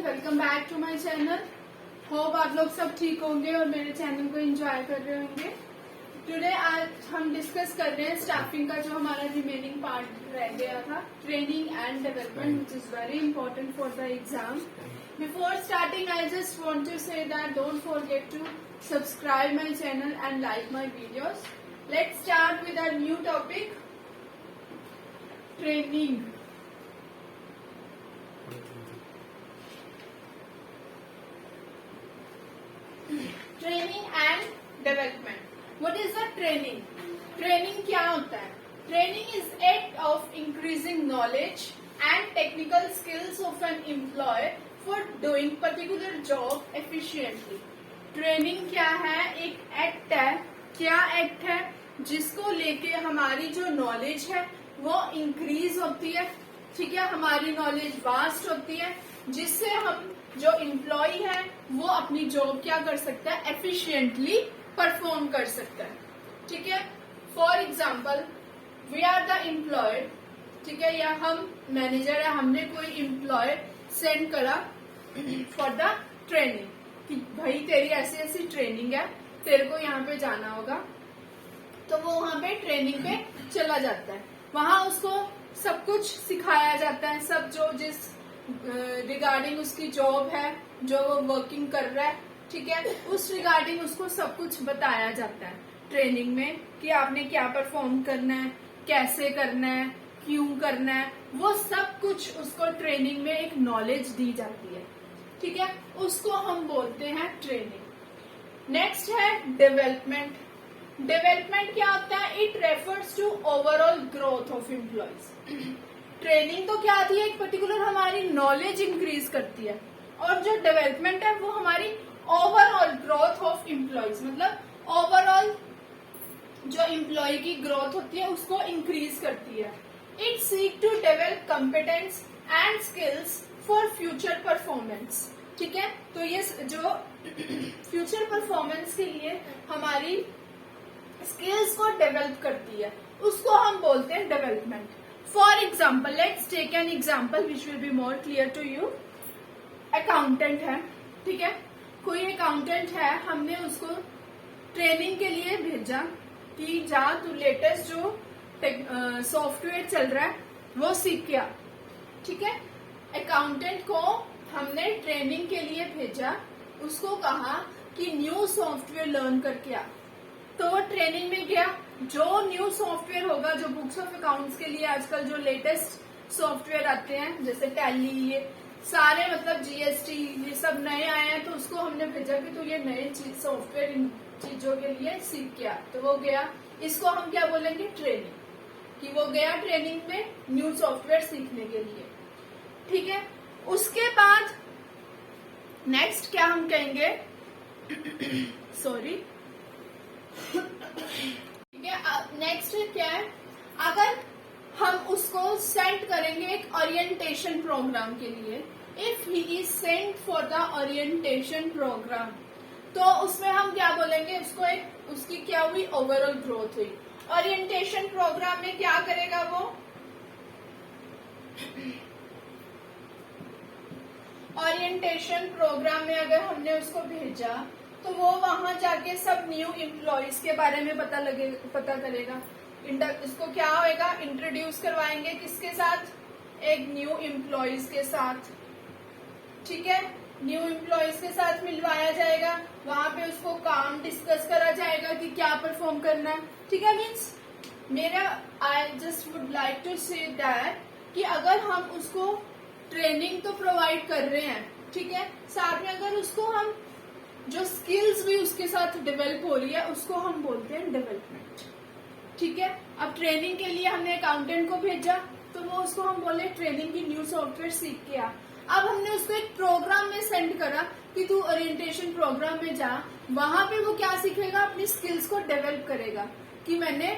Welcome back to my channel. Hope आप लोग सब ठीक होंगे और मेरे चैनल को एंजॉय कर रहे होंगे। टुडे आज हम डिस्कस कर रहे हैं स्टाफिंग का जो हमारा रिमेनिंग पार्ट रह गया था, training and development, which is very important for the exam. Before starting I just want to say that don't forget to subscribe my channel and like my videos. Let's start with our new topic, training. Training and development. What is the training? Training क्या होता है? Training is act of increasing knowledge and technical skills of an employ for doing particular job efficiently. Training क्या है? एक act है। क्या act है? जिसको लेके हमारी जो नॉलेज है वो इंक्रीज होती है, ठीक है, हमारी नॉलेज वास्ट होती है, जिससे हम जो एम्प्लॉय है वो अपनी जॉब क्या कर सकता है? एफिशिएंटली परफॉर्म कर सकता है, ठीक है। For example, we are the employ, ठीक है, या हम मैनेजर है, हमने कोई एम्प्लॉय सेंड करा फॉर द ट्रेनिंग कि भाई तेरी ऐसी ऐसी ट्रेनिंग है, तेरे को यहाँ पे जाना होगा। तो वो वहां पे ट्रेनिंग पे चला जाता है। वहां उसको सब कुछ सिखाया जाता है, सब जो जिस रिगार्डिंग उसकी जॉब है, जो वो वर्किंग कर रहा है, ठीक है, उस रिगार्डिंग उसको सब कुछ बताया जाता है ट्रेनिंग में कि आपने क्या परफॉर्म करना है, कैसे करना है, क्यों करना है, वो सब कुछ उसको ट्रेनिंग में एक नॉलेज दी जाती है, ठीक है। उसको हम बोलते हैं ट्रेनिंग। नेक्स्ट है डेवलपमेंट। डेवलपमेंट क्या होता है? It refers to overall growth of employees. Training तो क्या आती है? एक पर्टिकुलर हमारी नॉलेज इंक्रीज करती है, और जो डेवलपमेंट है वो हमारी ओवरऑल ग्रोथ ऑफ एम्प्लॉयज, मतलब ओवरऑल जो एम्प्लॉय की ग्रोथ होती है उसको इंक्रीज करती है। It seek to develop competence and skills for future performance, ठीक है। तो ये जो फ्यूचर परफॉर्मेंस के लिए हमारी स्किल्स को डेवलप करती है उसको हम बोलते हैं development. For example, let's take an example which will be more clear to you. Accountant है, ठीक है, कोई अकाउंटेंट है, हमने उसको ट्रेनिंग के लिए भेजा कि जा तू लेटेस्ट जो सॉफ्टवेयर चल रहा है वो सीख के आ, ठीक है। अकाउंटेंट को हमने ट्रेनिंग के लिए भेजा, उसको कहा कि न्यू सॉफ्टवेयर लर्न करके आ। तो वो ट्रेनिंग में गया, जो न्यू सॉफ्टवेयर होगा, जो बुक्स ऑफ अकाउंट्स के लिए आजकल जो लेटेस्ट सॉफ्टवेयर आते हैं जैसे टैली, ये सारे मतलब जीएसटी, ये सब नए आए हैं, तो उसको हमने भेजा कि तू ये नए सॉफ्टवेयर इन चीजों के लिए सीख गया। तो वो गया, इसको हम क्या बोलेंगे? ट्रेनिंग, कि वो गया ट्रेनिंग में न्यू सॉफ्टवेयर सीखने के लिए, ठीक है। उसके बाद नेक्स्ट क्या हम कहेंगे? सॉरी, ठीक है। नेक्स्ट क्या है? अगर हम उसको सेंड करेंगे एक ओरिएंटेशन प्रोग्राम के लिए, if he is sent for the orientation program, तो उसमें हम क्या बोलेंगे? उसको एक उसकी क्या हुई? ओवरऑल ग्रोथ हुई। ओरिएंटेशन प्रोग्राम में क्या करेगा वो? ओरिएंटेशन प्रोग्राम में अगर हमने उसको भेजा तो वो वहां जाके सब न्यू एम्प्लॉयज के बारे में पता करेगा। इसको क्या होएगा? इंट्रोड्यूस करवाएंगे किसके साथ? एक न्यू एम्प्लॉयज के साथ, ठीक है। न्यू एम्प्लॉयज के साथ मिलवाया जाएगा, वहां पे उसको काम डिस्कस करा जाएगा कि क्या परफॉर्म करना है, ठीक है। मीन्स मेरा I just would like to say that कि अगर हम उसको ट्रेनिंग तो प्रोवाइड कर रहे हैं, ठीक है, साथ में अगर उसको हम जो स्किल्स भी उसके साथ डेवलप हो रही है उसको हम बोलते हैं डेवलपमेंट, ठीक है। अब ट्रेनिंग के लिए हमने अकाउंटेंट को भेजा तो वो उसको हम बोले ट्रेनिंग की न्यू सॉफ्टवेयर सीख के आ। अब हमने उसको एक प्रोग्राम में सेंड करा कि तू ओरिएंटेशन प्रोग्राम में जा, वहां पे वो क्या सीखेगा? अपनी स्किल्स को डेवलप करेगा कि मैंने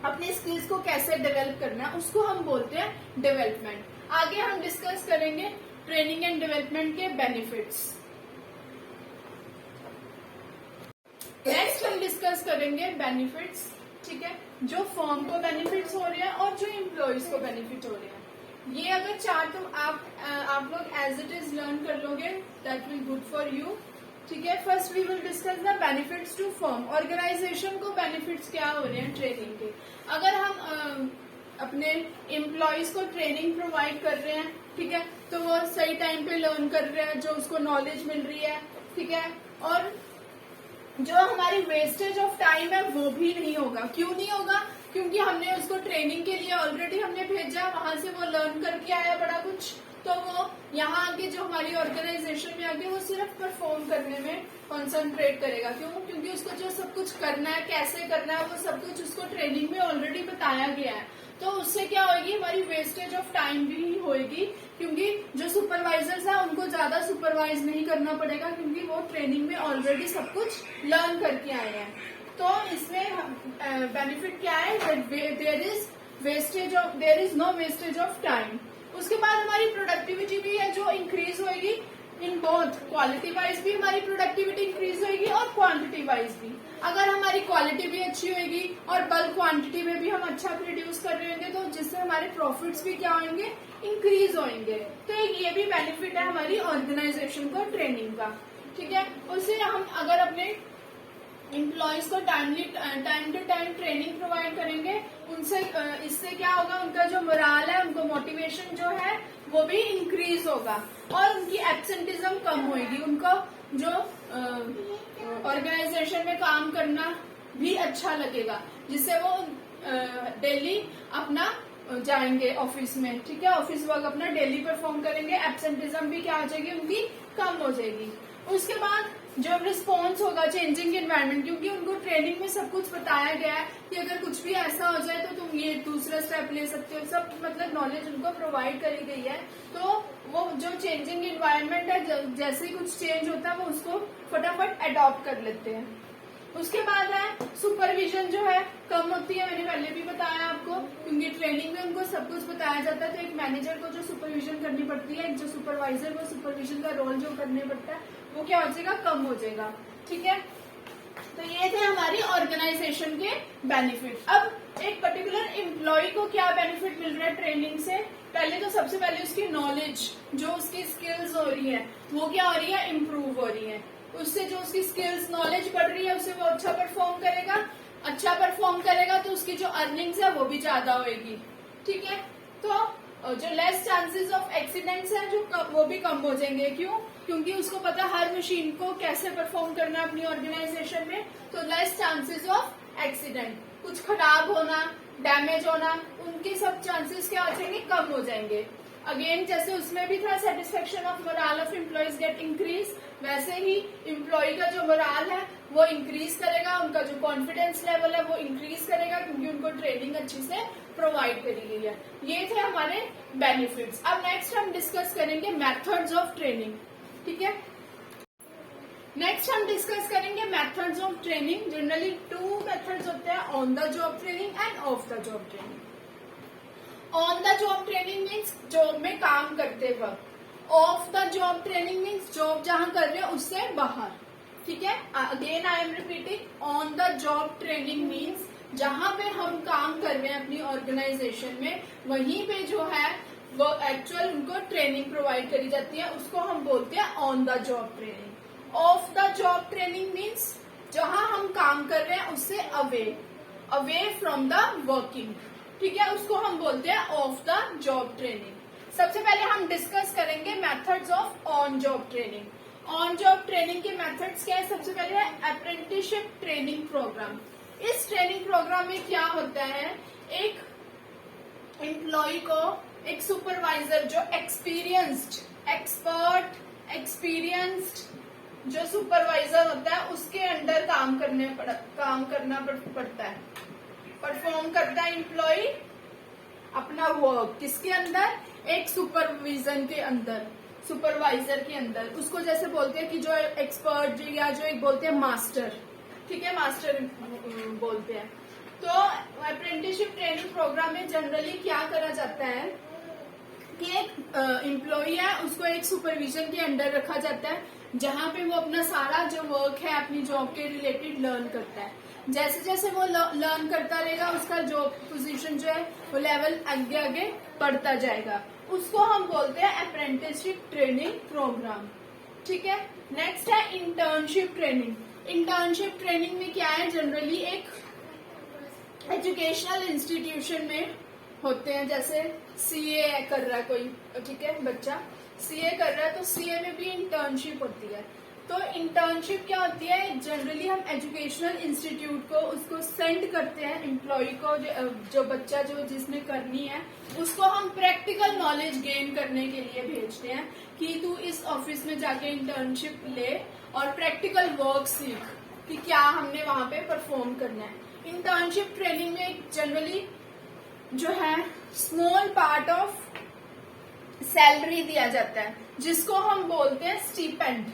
अपने स्किल्स को कैसे डेवलप करना है, उसको हम बोलते हैं डेवलपमेंट। आगे हम डिस्कस करेंगे ट्रेनिंग एंड डेवलपमेंट के बेनिफिट्स। नेक्स्ट हम डिस्कस करेंगे बेनिफिट्स, ठीक है, जो फर्म को बेनिफिट्स हो रहे हैं और जो एम्प्लॉयज को बेनिफिट हो रहे हैं। ये अगर चार तो आप लोग एज इट इज लर्न कर लोगे, that will good for you. ठीक है, first we will discuss the benefits to firm. Organization को बेनिफिट्स क्या हो रहे हैं ट्रेनिंग के। अगर हम अपने एम्प्लॉयज को ट्रेनिंग प्रोवाइड कर रहे हैं, ठीक है, तो वो सही टाइम पे लर्न कर रहे हैं, जो उसको नॉलेज मिल रही है, ठीक है, और जो हमारी वेस्टेज ऑफ टाइम है वो भी नहीं होगा। क्यों नहीं होगा? क्योंकि हमने उसको ट्रेनिंग के लिए ऑलरेडी हमने भेजा, वहां से वो लर्न करके आया बड़ा कुछ, तो वो यहाँ आके जो हमारी ऑर्गेनाइजेशन में आके वो सिर्फ परफॉर्म करने में कॉन्सेंट्रेट करेगा। क्यों? क्योंकि उसको जो सब कुछ करना है, कैसे करना है, वो सब कुछ उसको ट्रेनिंग में ऑलरेडी बताया गया है। तो उससे क्या होगी, हमारी वेस्टेज ऑफ टाइम भी होगी, क्योंकि जो सुपरवाइजर्स हैं उनको ज्यादा सुपरवाइज नहीं करना पड़ेगा, क्योंकि वो ट्रेनिंग में ऑलरेडी सब कुछ लर्न करके आए हैं। तो इसमें बेनिफिट क्या है, there is no wastage of time. उसके बाद हमारी प्रोडक्टिविटी भी है जो इंक्रीज होगी, इन बोथ क्वालिटी वाइज भी हमारी प्रोडक्टिविटी इंक्रीज होगी और क्वांटिटी वाइज भी। अगर हमारी क्वालिटी भी अच्छी होगी और बल्क क्वांटिटी में भी हम अच्छा प्रोड्यूस कर रहे होंगे, तो जिससे हमारे प्रॉफिट्स भी क्या होंगे, इंक्रीज होंगे। तो एक ये भी बेनिफिट है हमारी ऑर्गेनाइजेशन को ट्रेनिंग का। ठीक है, उससे हम अगर अपने एम्प्लॉयज को time to time training provide करेंगे, उनसे इससे क्या होगा, उनका जो मोराल है, उनको मोटिवेशन जो है वो भी इंक्रीज होगा और उनकी एब्सेंटिज्म कम होगी। उनको जो ऑर्गेनाइजेशन में काम करना भी अच्छा लगेगा, जिससे वो डेली अपना जाएंगे ऑफिस में। ठीक है, ऑफिस वर्क अपना डेली परफॉर्म करेंगे, एब्सेंटिज्म भी क्या हो जाएगी, उनकी कम हो जाएगी। उसके बाद जो रिस्पॉन्स होगा चेंजिंग एनवायरनमेंट, क्योंकि उनको ट्रेनिंग में सब कुछ बताया गया है कि अगर कुछ भी ऐसा हो जाए तो तुम ये दूसरा स्टेप ले सकते हो, सब मतलब नॉलेज उनको प्रोवाइड करी गई है। तो वो जो चेंजिंग एनवायरनमेंट है, जैसे ही कुछ चेंज होता है वो उसको फटाफट अडॉप्ट कर लेते हैं। उसके बाद है सुपरविजन जो है कम होती है, मैंने पहले भी बताया आपको, क्योंकि ट्रेनिंग में उनको सब कुछ बताया जाता है। तो एक मैनेजर को जो सुपरविजन करनी पड़ती है, जो सुपरवाइजर को सुपरविजन का रोल जो करने पड़ता है, वो क्या हो जाएगा, कम हो जाएगा। ठीक है, तो ये थे हमारी ऑर्गेनाइजेशन के बेनिफिट। अब एक पर्टिकुलर एम्प्लॉय को क्या बेनिफिट मिल रहा है ट्रेनिंग से। पहले तो सबसे पहले उसकी नॉलेज, जो उसकी स्किल्स हो रही है वो क्या हो रही है, इम्प्रूव हो रही है। उससे जो उसकी स्किल्स नॉलेज बढ़ रही है, उससे वो अच्छा परफॉर्म करेगा। अच्छा परफॉर्म करेगा तो उसकी जो अर्निंग्स है वो भी ज्यादा होगी। ठीक है, तो जो लेस चांसेस ऑफ एक्सीडेंट्स हैं जो वो भी कम हो जाएंगे। क्यों? क्योंकि उसको पता हर मशीन को कैसे परफॉर्म करना है अपनी ऑर्गेनाइजेशन में, तो लेस चांसेस ऑफ एक्सीडेंट, कुछ खराब होना, डैमेज होना, उनके सब चांसेस क्या हो जाएंगे, कम हो जाएंगे। अगेन जैसे उसमें भी था satisfaction of morale of employees gate increase, वैसे ही एम्प्लॉय का जो मोराल है वो इंक्रीज करेगा, उनका जो कॉन्फिडेंस लेवल है वो इंक्रीज करेगा, क्योंकि उनको ट्रेनिंग अच्छी से प्रोवाइड करी गई है। ये थे हमारे बेनिफिट्स। अब नेक्स्ट हम डिस्कस करेंगे मेथड्स ऑफ ट्रेनिंग। ठीक है, नेक्स्ट हम डिस्कस करेंगे methods of training. Generally 2 methods होते हैं, on the job training end of the job training. On the job training means job में काम करते वक्त, of the job training means job जहां कर रहे हो उससे बाहर। ठीक है, again I am repeating, on the job training means जहां पे हम काम कर रहे हैं अपनी ऑर्गेनाइजेशन में, वहीं पे जो है वो एक्चुअल उनको ट्रेनिंग प्रोवाइड करी जाती है, उसको हम बोलते हैं on the job training. Of the job training means जहां हम काम कर रहे हैं उससे अवे फ्रॉम द वर्किंग। ठीक है, उसको हम बोलते हैं ऑफ द जॉब ट्रेनिंग। सबसे पहले हम डिस्कस करेंगे methods of on job training. On job training के मेथड्स क्या है? सबसे पहले है अप्रेंटिसशिप ट्रेनिंग प्रोग्राम। इस ट्रेनिंग प्रोग्राम में क्या होता है, एक एम्प्लॉय को एक सुपरवाइजर जो एक्सपीरियंस्ड जो सुपरवाइजर होता है उसके अंडर काम करना पड़ता है, परफॉर्म करता है एम्प्लॉय अपना वर्क। किसके अंदर? एक सुपरविजन के अंदर, सुपरवाइजर के अंदर। उसको जैसे बोलते हैं कि जो एक्सपर्ट या जो एक बोलते हैं मास्टर। ठीक है, मास्टर बोलते हैं। तो अप्रेंटिसशिप ट्रेनिंग प्रोग्राम में जनरली क्या करा जाता है कि एक एम्प्लॉय है उसको एक सुपरविजन के अंडर रखा जाता है, जहां पे वो अपना सारा जो वर्क है अपनी जॉब के रिलेटेड लर्न करता है। जैसे जैसे वो लर्न करता रहेगा उसका जो पोजीशन जो है वो लेवल आगे आगे बढ़ता जाएगा, उसको हम बोलते हैं अप्रेंटिसशिप ट्रेनिंग प्रोग्राम। ठीक है, नेक्स्ट है इंटर्नशिप ट्रेनिंग। इंटर्नशिप ट्रेनिंग में क्या है, जनरली एक एजुकेशनल इंस्टीट्यूशन में होते हैं, जैसे सीए कर रहा है कोई, ठीक है, बच्चा सीए कर रहा है तो सीए में भी इंटर्नशिप होती है। तो इंटर्नशिप क्या होती है, जनरली हम एजुकेशनल इंस्टीट्यूट को उसको सेंड करते हैं, एम्प्लॉय को, जो बच्चा जो जिसने करनी है उसको हम प्रैक्टिकल नॉलेज गेन करने के लिए भेजते हैं कि तू इस ऑफिस में जाके इंटर्नशिप ले और प्रैक्टिकल वर्क सीख कि क्या हमने वहां पे परफॉर्म करना है। इंटर्नशिप ट्रेनिंग में जनरली जो है स्मॉल पार्ट ऑफ सैलरी दिया जाता है जिसको हम बोलते हैं स्टीपेंड।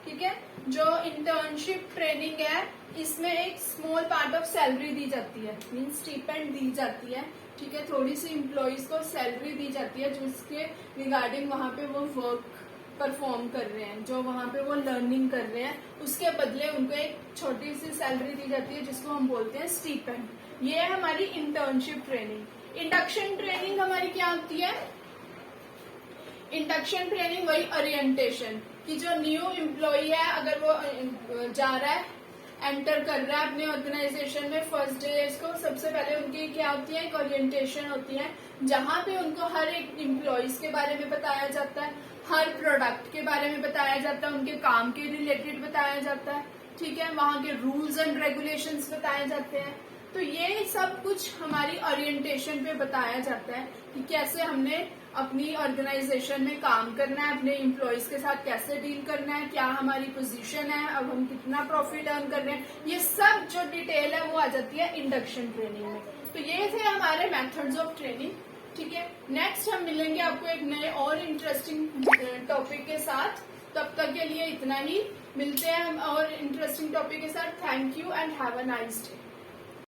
ठीक है, जो इंटर्नशिप ट्रेनिंग है इसमें एक स्मॉल पार्ट ऑफ सैलरी दी जाती है, मीन स्टीपेंड दी जाती है। ठीक है, थोड़ी सी एम्प्लॉइज को सैलरी दी जाती है जिसके रिगार्डिंग वहां पे वो वर्क परफॉर्म कर रहे हैं, जो वहां पे वो लर्निंग कर रहे हैं, उसके बदले उनको एक छोटी सी सैलरी दी जाती है जिसको हम बोलते हैं स्टीपेंड। ये है हमारी इंटर्नशिप ट्रेनिंग। इंडक्शन ट्रेनिंग हमारी क्या होती है, इंडक्शन ट्रेनिंग वही ओरिएंटेशन कि जो न्यू एम्प्लॉय है अगर वो जा रहा है, एंटर कर रहा है अपने ऑर्गेनाइजेशन में फर्स्ट डे, इसको सबसे पहले उनकी क्या होती है, एक ओरिएंटेशन होती है जहां पे उनको हर एक एम्प्लॉयज के बारे में बताया जाता है, हर प्रोडक्ट के बारे में बताया जाता है, उनके काम के रिलेटेड बताया जाता है। ठीक है, वहां के रूल्स एंड रेगुलेशंस बताए जाते हैं। तो ये सब कुछ हमारी ओरिएंटेशन पे बताया जाता है कि कैसे हमने अपनी ऑर्गेनाइजेशन में काम करना है, अपने एम्प्लॉयज के साथ कैसे डील करना है, क्या हमारी पोजीशन है, अब हम कितना प्रॉफिट अर्न कर रहे हैं, ये सब जो डिटेल है वो आ जाती है इंडक्शन ट्रेनिंग में। तो ये थे हमारे मेथड्स ऑफ ट्रेनिंग। ठीक है, नेक्स्ट हम मिलेंगे आपको एक नए और इंटरेस्टिंग टॉपिक के साथ। तब तक के लिए इतना ही, मिलते हैं हम और इंटरेस्टिंग टॉपिक के साथ। Thank you and have a nice day.